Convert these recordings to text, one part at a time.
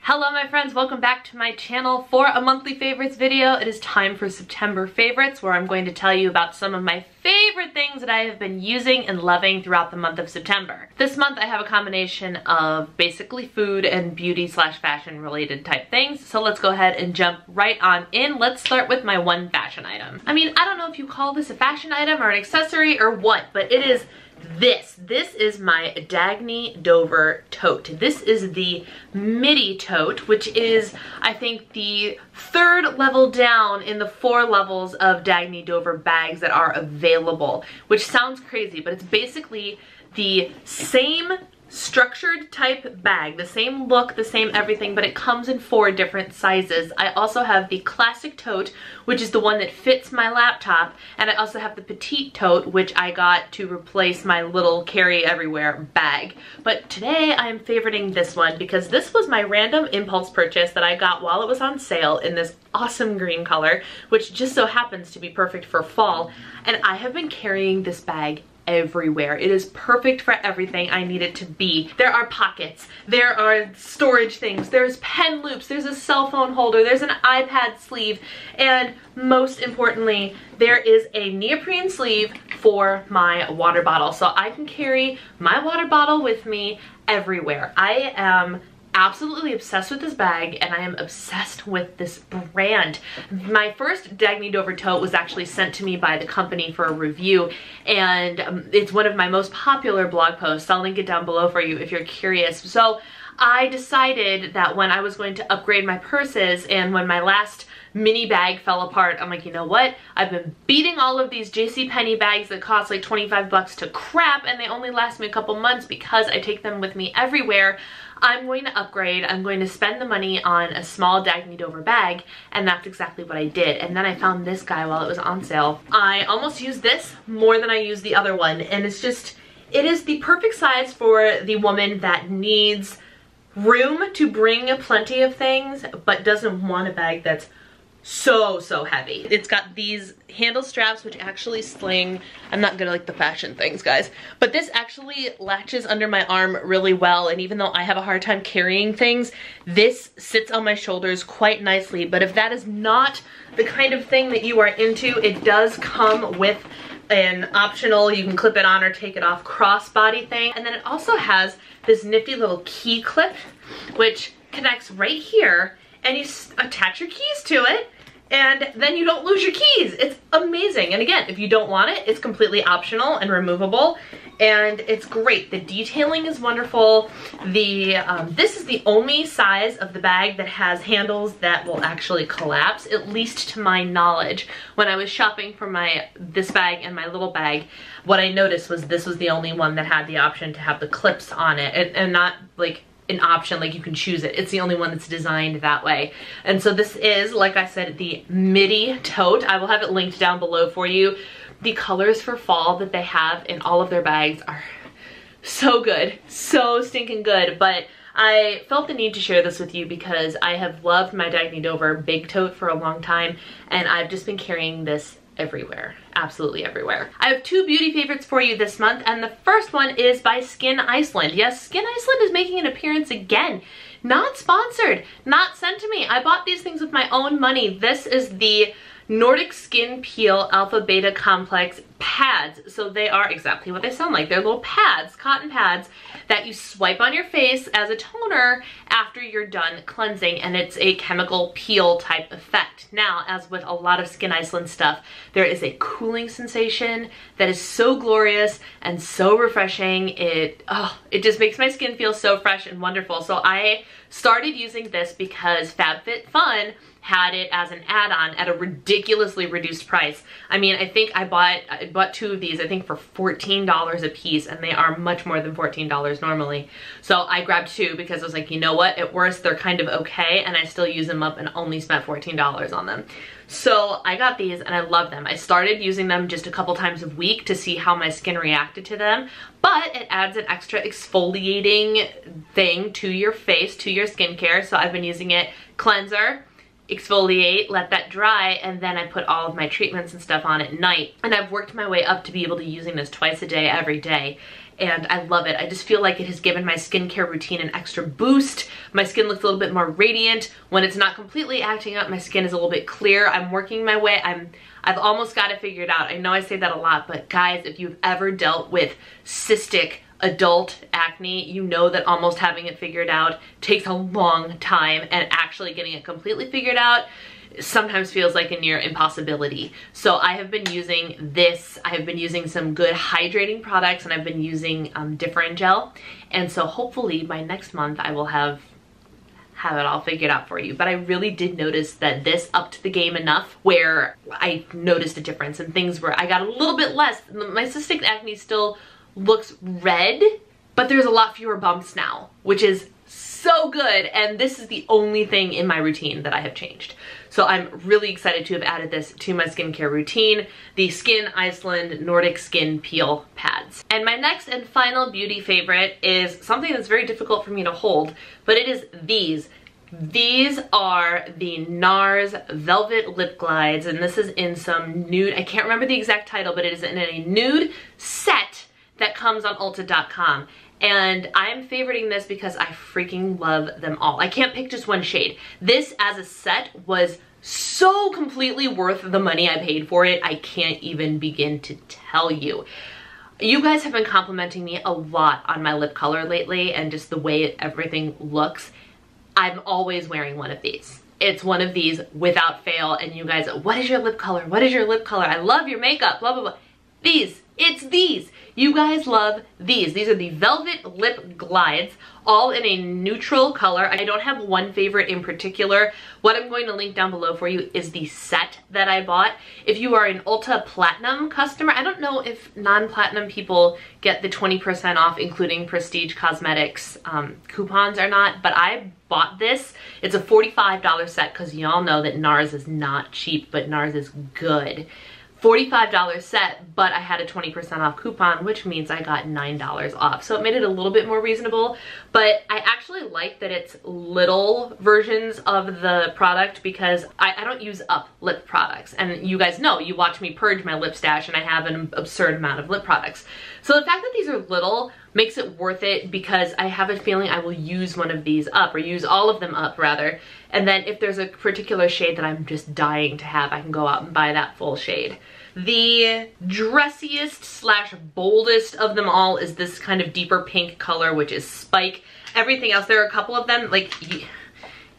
Hello my friends, welcome back to my channel for a monthly favorites video. It is time for September favorites, where I'm going to tell you about some of my favorite things that I have been using and loving throughout the month of September. This month I have a combination of basically food and beauty slash fashion related type things. So let's go ahead and jump right on in. Let's start with my one fashion item. I mean, I don't know if you call this a fashion item or an accessory or what, but it is this. This is my Dagne Dover tote. This is the midi tote, which is, I think, the third level down in the 4 levels of Dagne Dover bags that are available, which sounds crazy, but it's basically the same structured type bag, the same look, the same everything, but it comes in 4 different sizes. I also have the classic tote, which is the one that fits my laptop, and I also have the petite tote, which I got to replace my little carry everywhere bag. But today I am favoriting this one because this was my random impulse purchase that I got while it was on sale in this awesome green color, which just so happens to be perfect for fall, and I have been carrying this bag everywhere. It is perfect for everything I need it to be. There are pockets, there are storage things, there's pen loops, there's a cell phone holder, there's an iPad sleeve, and most importantly, there is a neoprene sleeve for my water bottle. So I can carry my water bottle with me everywhere. I am absolutely obsessed with this bag, and I am obsessed with this brand. My first Dagne Dover tote was actually sent to me by the company for a review, and it's one of my most popular blog posts. I'll link it down below for you if you're curious. So I decided that when I was going to upgrade my purses and when my last mini bag fell apart, I'm like, you know what? I've been beating all of these JCPenney bags that cost like 25 bucks to crap, and they only last me a couple months because I take them with me everywhere. I'm going to upgrade. I'm going to spend the money on a small Dagne Dover bag, and that's exactly what I did. And then I found this guy while it was on sale. I almost used this more than I used the other one, and it's just, it is the perfect size for the woman that needs room to bring plenty of things but doesn't want a bag that's so heavy. It's got these handle straps which actually sling. I'm not good at like the fashion things, guys, but this actually latches under my arm really well, and even though I have a hard time carrying things, this sits on my shoulders quite nicely. But if that is not the kind of thing that you are into, it does come with an optional, you can clip it on or take it off, crossbody thing. And then it also has this nifty little key clip which connects right here, and you attach your keys to it, and then you don't lose your keys. It's amazing. And again, if you don't want it, it's completely optional and removable, and it's great. The detailing is wonderful. This is the only size of the bag that has handles that will actually collapse, at least to my knowledge. When I was shopping for this bag and my little bag, what I noticed was this was the only one that had the option to have the clips on it, and not like an option like you can choose it. It's the only one that's designed that way. And so this is, like I said, the midi tote. I will have it linked down below for you. The colors for fall that they have in all of their bags are so good, so stinking good. But I felt the need to share this with you because I have loved my Dagne Dover big tote for a long time, and I've just been carrying this everywhere, absolutely everywhere. I have 2 beauty favorites for you this month, and the first one is by Skin Iceland. Yes, Skin Iceland is making an appearance again. Not sponsored, not sent to me. I bought these things with my own money. This is the Nordic Skin Peel Alpha Beta Complex pads. So they are exactly what they sound like. They're little pads, cotton pads, that you swipe on your face as a toner after you're done cleansing, and it's a chemical peel type effect. Now, as with a lot of Skin Iceland stuff, there is a cooling sensation that is so glorious and so refreshing. It just makes my skin feel so fresh and wonderful. So I started using this because FabFitFun had it as an add-on at a ridiculously reduced price. I mean, I think I bought 2 of these, I think for $14 a piece, and they are much more than $14 normally. So I grabbed 2 because I was like, you know what, at worst they're kind of okay, and I still use them up and only spent $14 on them. So I got these and I love them. I started using them just a couple times a week to see how my skin reacted to them, but it adds an extra exfoliating thing to your face, to your skincare. So I've been using it cleanser, exfoliate, let that dry, and then I put all of my treatments and stuff on at night. And I've worked my way up to be able to using this twice a day, every day. and I love it. I just feel like it has given my skincare routine an extra boost. My skin looks a little bit more radiant. When it's not completely acting up, my skin is a little bit clear. I'm working my way. I've almost got it figured out. I know I say that a lot, but guys, if you've ever dealt with cystic adult acne, you know that almost having it figured out takes a long time, and actually getting it completely figured out sometimes feels like a near impossibility. So I have been using this. I have been using some good hydrating products, and I've been using Differin gel. And so hopefully by next month I will have it all figured out for you. But I really did notice that this upped the game enough where I noticed a difference, and things where I got a little bit less. My cystic acne still looks red, but there's a lot fewer bumps now, which is so good. And this is the only thing in my routine that I have changed. So I'm really excited to have added this to my skincare routine, the Skin Iceland Nordic Skin Peel Pads. And my next and final beauty favorite is something that's very difficult for me to hold, but it is these. These are the Nars Velvet Lip Glides, and this is in some nude, I can't remember the exact title, but it is in a nude set that comes on Ulta.com. And I'm favoriting this because I freaking love them all. I can't pick just one shade. This as a set was so completely worth the money I paid for it. I can't even begin to tell you. You guys have been complimenting me a lot on my lip color lately and just the way everything looks. I'm always wearing one of these. It's one of these without fail. And you guys, what is your lip color? What is your lip color? I love your makeup, blah, blah, blah. These, it's these. You guys love these. These are the Velvet Lip Glides, all in a neutral color. I don't have one favorite in particular. What I'm going to link down below for you is the set that I bought. If you are an Ulta Platinum customer, I don't know if non-platinum people get the 20% off, including Prestige Cosmetics coupons or not, but I bought this. It's a $45 set because y'all know that Nars is not cheap, but Nars is good. $45 set, but I had a 20% off coupon, which means I got $9 off. So it made it a little bit more reasonable, but I actually like that it's little versions of the product because I don't use up lip products. And you guys know, you watch me purge my lip stash and I have an absurd amount of lip products. So the fact that these are little makes it worth it because I have a feeling I will use one of these up, or use all of them up rather. And then if there's a particular shade that I'm just dying to have, I can go out and buy that full shade. The dressiest slash boldest of them all is this kind of deeper pink color, which is Spike. Everything else, there are a couple of them, like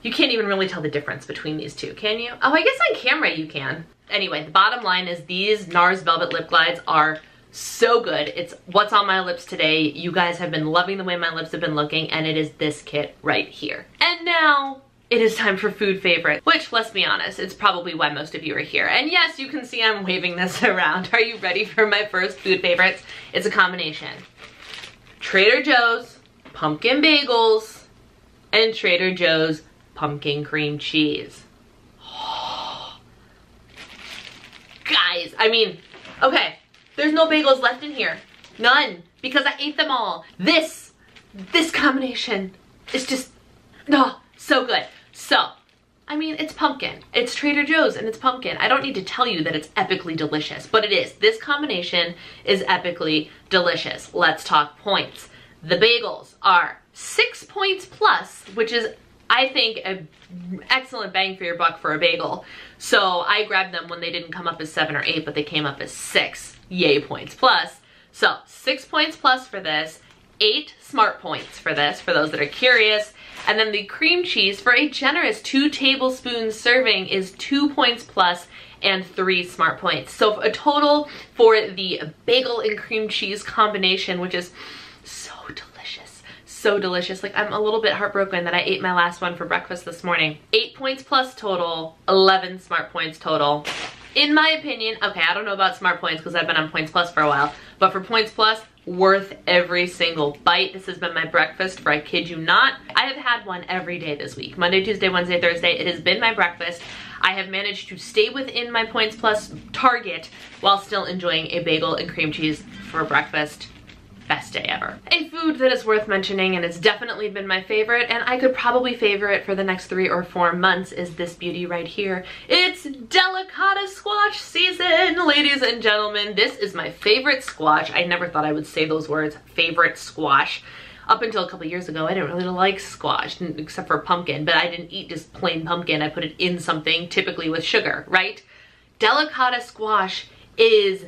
you can't even really tell the difference between these two, can you? Oh, I guess on camera you can. Anyway, the bottom line is these Nars Velvet Lip Glides are so good. It's what's on my lips today. You guys have been loving the way my lips have been looking, and it is this kit right here. And now it is time for food favorites, which, let's be honest, it's probably why most of you are here. And yes, you can see I'm waving this around. Are you ready for my first food favorites? It's a combination. Trader Joe's pumpkin bagels and Trader Joe's pumpkin cream cheese. Guys, I mean, okay, there's no bagels left in here. None, because I ate them all. This combination is just, oh, so good. So, I mean, it's pumpkin. It's Trader Joe's and it's pumpkin. I don't need to tell you that it's epically delicious, but it is. This combination is epically delicious. Let's talk points. The bagels are 6 points plus, which is, I think, an excellent bang for your buck for a bagel. So I grabbed them when they didn't come up as 7 or 8, but they came up as 6. Yay, points plus. So 6 points plus for this, 8 smart points for this, for those that are curious. And then the cream cheese for a generous 2 tablespoons serving is 2 points plus and 3 smart points. So a total for the bagel and cream cheese combination, which is so delicious, so delicious. Like, I'm a little bit heartbroken that I ate my last one for breakfast this morning. 8 points plus total, 11 smart points total. In my opinion, okay, I don't know about smart points because I've been on points plus for a while, but for points plus, worth every single bite. This has been my breakfast for, I kid you not. I have had one every day this week. Monday, Tuesday, Wednesday, Thursday. It has been my breakfast. I have managed to stay within my points plus target while still enjoying a bagel and cream cheese for breakfast best day ever. A food that is worth mentioning, and it's definitely been my favorite, and I could probably favor it for the next 3 or 4 months, is this beauty right here. It's Delicata Squash season, ladies and gentlemen. This is my favorite squash. I never thought I would say those words, favorite squash. Up until a couple years ago, I didn't really like squash, except for pumpkin, but I didn't eat just plain pumpkin. I put it in something, typically with sugar, right? Delicata Squash is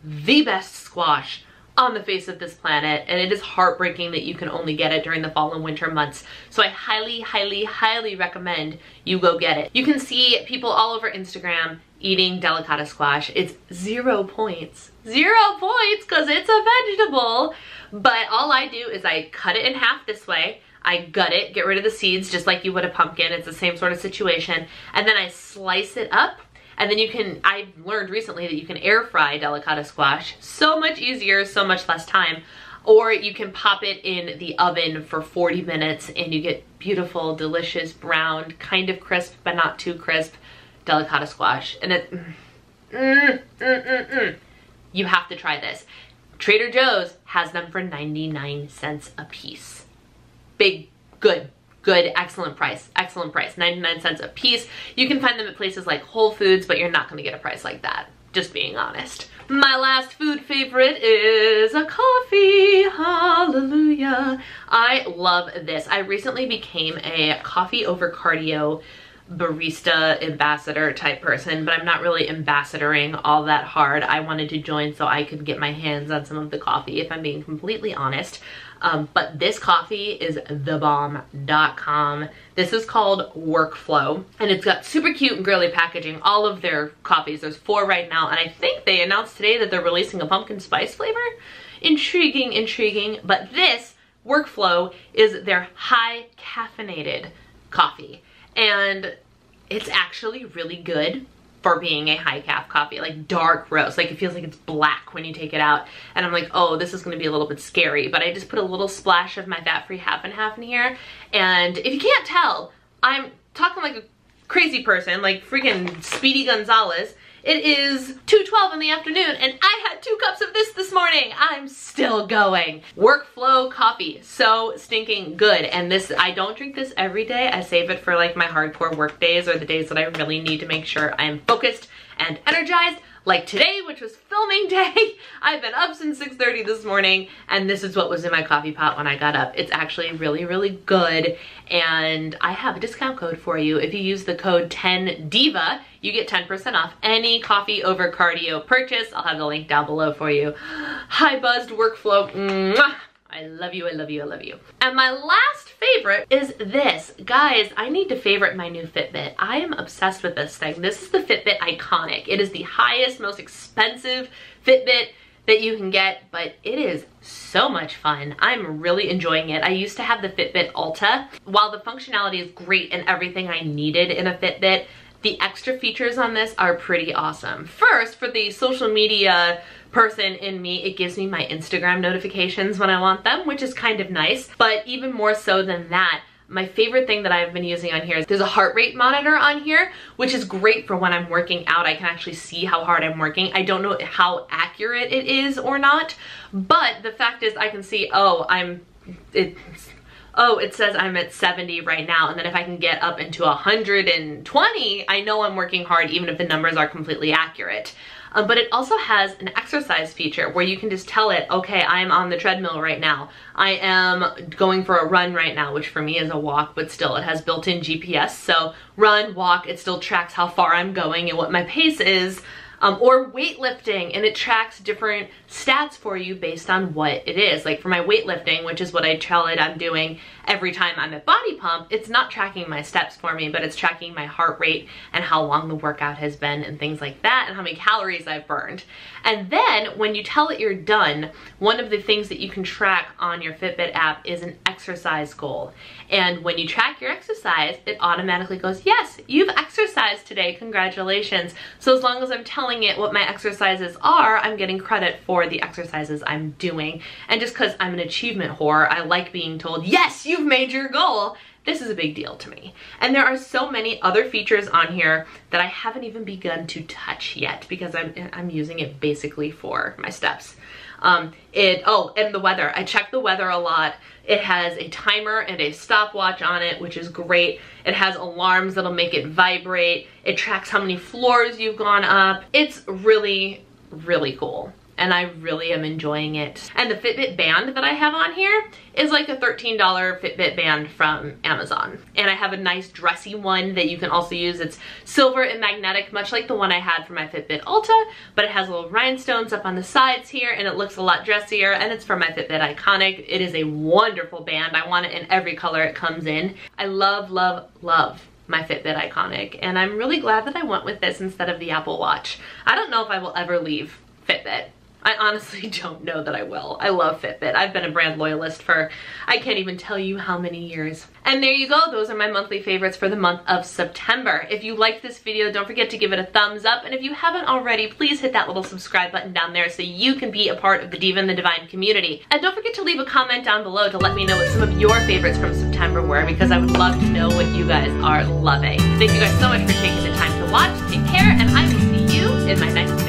the best squash on the face of this planet, and it is heartbreaking that you can only get it during the fall and winter months. So I highly, highly, highly recommend you go get it. You can see people all over Instagram eating Delicata Squash. It's 0 points. 0 points because it's a vegetable. But all I do is I cut it in half this way. I gut it, get rid of the seeds just like you would a pumpkin. It's the same sort of situation. And then I slice it up. And then you can, I learned recently that you can air fry Delicata Squash. So much easier, so much less time. Or you can pop it in the oven for 40 minutes and you get beautiful, delicious, browned, kind of crisp, but not too crisp Delicata Squash. And it, you have to try this. Trader Joe's has them for 99 cents a piece. Big, good, excellent price, 99 cents a piece. You can find them at places like Whole Foods, but you're not gonna get a price like that, just being honest. My last food favorite is a coffee, hallelujah. I love this. I recently became a coffee over cardio barista ambassador type person, but I'm not really ambassadoring all that hard. I wanted to join so I could get my hands on some of the coffee, if I'm being completely honest. But this coffee is thebomb.com. This is called Workflow, and it's got super cute and girly packaging. All of their coffees, there's 4 right now, and I think they announced today that they're releasing a pumpkin spice flavor. Intriguing, intriguing. But this Workflow is their high caffeinated coffee. And it's actually really good for being a high calf coffee, like dark roast. Like it feels like it's black when you take it out. And I'm like, oh, this is gonna be a little bit scary. But I just put a little splash of my fat-free half and half in here. And if you can't tell, I'm talking like a crazy person, like freaking Speedy Gonzalez. It is 2:12 in the afternoon and I had 2 cups of this morning. I'm still going. Workflow coffee, so stinking good. And this, I don't drink this every day. I save it for like my hardcore work days or the days that I really need to make sure I'm focused and energized. Like today, which was filming day. I've been up since 6:30 this morning and this is what was in my coffee pot when I got up. It's actually really, really good. And I have a discount code for you. If you use the code 10DIVA, you get 10% off any coffee over cardio purchase. I'll have the link down below for you. High buzzed Workflow. Mwah! I love you, I love you, I love you. And my last favorite is this. Guys, I need to favorite my new Fitbit. I am obsessed with this thing. This is the Fitbit Iconic. It is the highest, most expensive Fitbit that you can get, but it is so much fun. I'm really enjoying it. I used to have the Fitbit Ulta. While the functionality is great and everything I needed in a Fitbit, the extra features on this are pretty awesome. First, for the social media person in me, it gives me my Instagram notifications when I want them, which is kind of nice. But even more so than that, my favorite thing that I've been using on here is there's a heart rate monitor on here, which is great for when I'm working out. I can actually see how hard I'm working. I don't know how accurate it is or not, but the fact is I can see, it says I'm at 70 right now, and then if I can get up into 120, I know I'm working hard even if the numbers are completely accurate. But it also has an exercise feature where you can just tell it, okay, I'm on the treadmill right now. I am going for a run right now, which for me is a walk, but still it has built-in GPS. So run, walk, it still tracks how far I'm going and what my pace is. Or weightlifting, and it tracks different stats for you based on what it is. Like for my weightlifting, which is what I tell it I'm doing every time I'm at Body Pump, it's not tracking my steps for me, but it's tracking my heart rate and how long the workout has been and things like that and how many calories I've burned. And then when you tell it you're done, one of the things that you can track on your Fitbit app is an exercise goal. And when you track your exercise, it automatically goes, yes, you've exercised today, congratulations. So as long as I'm telling it what my exercises are, I'm getting credit for the exercises I'm doing. And just because I'm an achievement whore, I like being told, yes, you've made your goal. This is a big deal to me. And there are so many other features on here that I haven't even begun to touch yet because I'm using it basically for my steps. And the weather. I check the weather a lot. It has a timer and a stopwatch on it, which is great. It has alarms that'll make it vibrate. It tracks how many floors you've gone up. It's really, really cool. And I really am enjoying it. And the Fitbit band that I have on here is like a $13 Fitbit band from Amazon. And I have a nice dressy one that you can also use. It's silver and magnetic, much like the one I had for my Fitbit Ulta, but it has little rhinestones up on the sides here and it looks a lot dressier, and it's from my Fitbit Iconic. It is a wonderful band. I want it in every color it comes in. I love, love, love my Fitbit Iconic, and I'm really glad that I went with this instead of the Apple Watch. I don't know if I will ever leave Fitbit. I honestly don't know that I will. I love Fitbit. I've been a brand loyalist for, I can't even tell you how many years. And there you go. Those are my monthly favorites for the month of September. If you liked this video, don't forget to give it a thumbs up. And if you haven't already, please hit that little subscribe button down there so you can be a part of the Diva and the Divine community. And don't forget to leave a comment down below to let me know what some of your favorites from September were, because I would love to know what you guys are loving. Thank you guys so much for taking the time to watch. Take care, and I will see you in my next video.